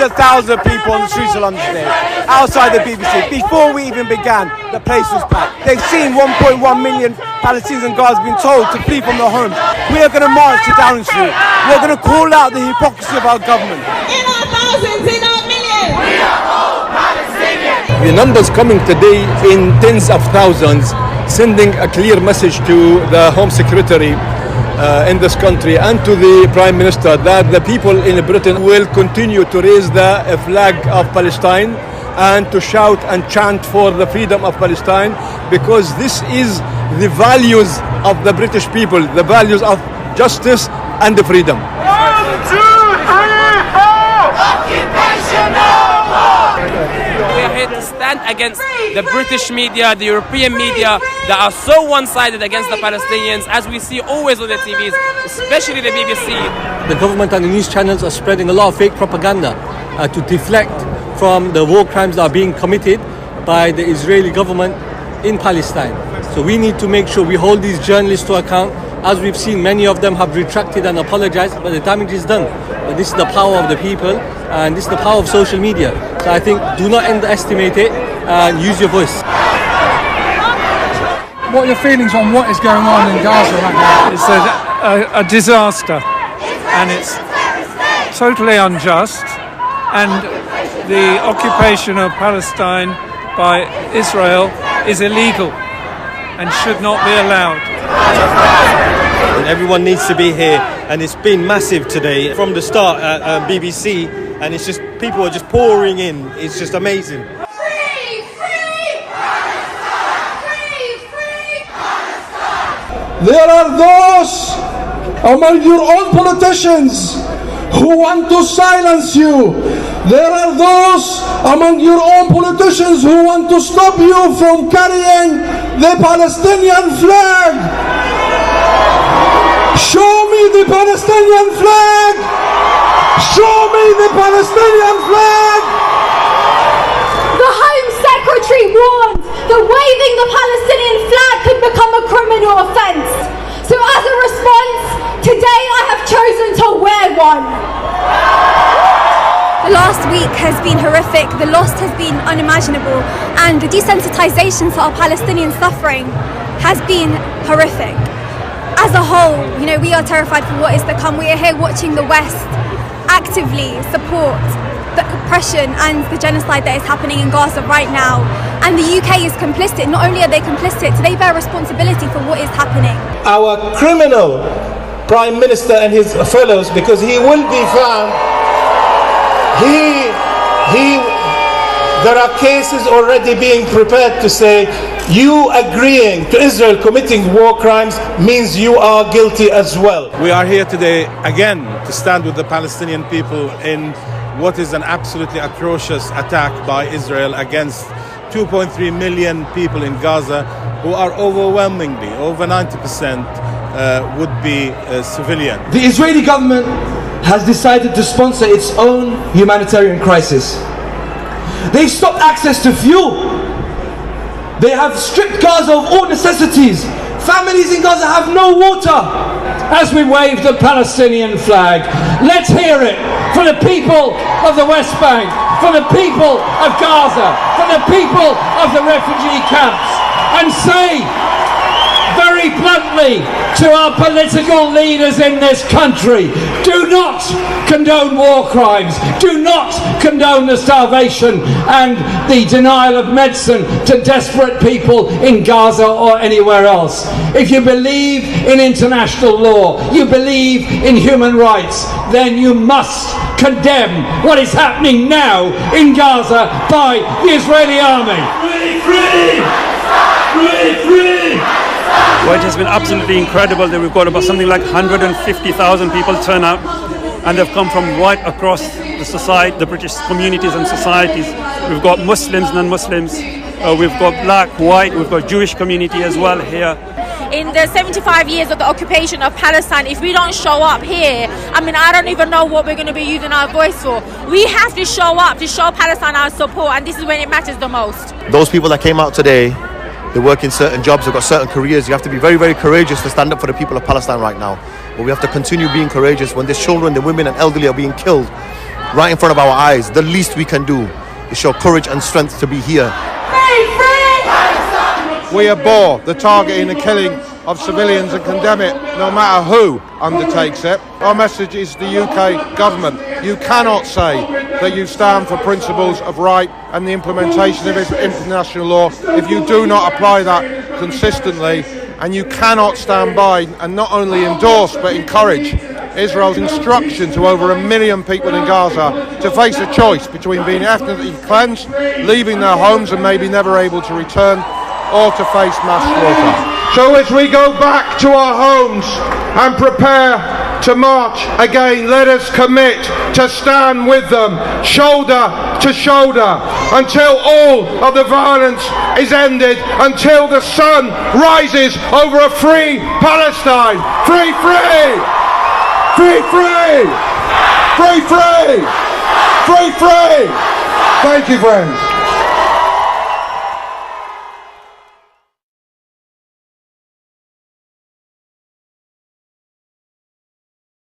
of thousands of people on the streets of London today, outside the BBC. Before we even began, the place was packed. They've seen 1.1 million Palestinians and Gaza being told to flee from their homes. We are going to march to Downing Street. We're going to call out the hypocrisy of our government. In our thousands, in our millions. We are all Palestinians. The numbers coming today in tens of thousands, sending a clear message to the Home Secretary in this country and to the Prime Minister that the people in Britain will continue to raise the flag of Palestine and to shout and chant for the freedom of Palestine, because this is the values of the British people, the values of justice and the freedom. 1, 2, 3, 4! Occupation We are here to stand against the British media, the European media that are so one-sided against the Palestinians, as we see always on the TVs, especially the BBC. The government and the news channels are spreading a lot of fake propaganda to deflect from the war crimes that are being committed by the Israeli government in Palestine. So we need to make sure we hold these journalists to account. As we've seen, many of them have retracted and apologized, but the damage is done. But this is the power of the people, and this is the power of social media. So I think do not underestimate it and use your voice. What are your feelings on what is going on in Gaza right now? It's a disaster, and it's totally unjust, and the occupation of Palestine by Israel is illegal and should not be allowed. And everyone needs to be here, and it's been massive today from the start at BBC, and it's just people are just pouring in. It's just amazing. There are those among your own politicians who want to silence you. There are those among your own politicians who want to stop you from carrying the Palestinian flag. Show me the Palestinian flag! Show me the Palestinian flag! The Home Secretary warned that waving the Palestinian flag could become a criminal offence. So as a response, today I have chosen to wear one. The last week has been horrific, the loss has been unimaginable, and the desensitization to our Palestinian suffering has been horrific. As a whole, we are terrified for what is to come. We are here watching the West actively support the oppression and the genocide that is happening in Gaza right now. And the UK is complicit. Not only are they complicit, they bear responsibility for what is happening. Our criminal Prime Minister and his fellows, because he will be found, there are cases already being prepared to say you agreeing to Israel committing war crimes means you are guilty as well. We are here today again to stand with the Palestinian people in what is an absolutely atrocious attack by Israel against 2.3 million people in Gaza, who are overwhelmingly, over 90%, would be civilian. The Israeli government has decided to sponsor its own humanitarian crisis. They've stopped access to fuel. They have stripped Gaza of all necessities. Families in Gaza have no water. As we wave the Palestinian flag, let's hear it for the people of the West Bank, for the people of Gaza, for the people of the refugee camps, and say very bluntly to our political leaders in this country, do not condone war crimes, do not condone the starvation and the denial of medicine to desperate people in Gaza or anywhere else. If you believe in international law, you believe in human rights, then you must condemn what is happening now in Gaza by the Israeli army. Free, free! Free, free! Well, it has been absolutely incredible that we've got about something like 150,000 people turn out, and they've come from right across the society, the British communities and societies. We've got Muslims, non-Muslims, we've got black, white, we've got Jewish community as well here. In the 75 years of the occupation of Palestine, if we don't show up here, I don't even know what we're going to be using our voice for. We have to show up to show Palestine our support, and this is when it matters the most. Those people that came out today, they work in certain jobs, they've got certain careers. You have to be very, very courageous to stand up for the people of Palestine right now. But we have to continue being courageous when the children, the women and elderly are being killed. right in front of our eyes. The least we can do is show courage and strength to be here. We abhor the targeting and killing of civilians and condemn it no matter who undertakes it. Our message is the UK government. You cannot say that you stand for principles of right and the implementation of international law if you do not apply that consistently, and you cannot stand by and not only endorse but encourage Israel's instruction to over 1 million people in Gaza to face a choice between being ethnically cleansed, leaving their homes and maybe never able to return, or to face mass slaughter. So as we go back to our homes and prepare to march again, let us commit to stand with them, shoulder to shoulder, until all of the violence is ended, until the sun rises over a free Palestine. Free, free! Free, free! Free, free! Free, free! Thank you, friends.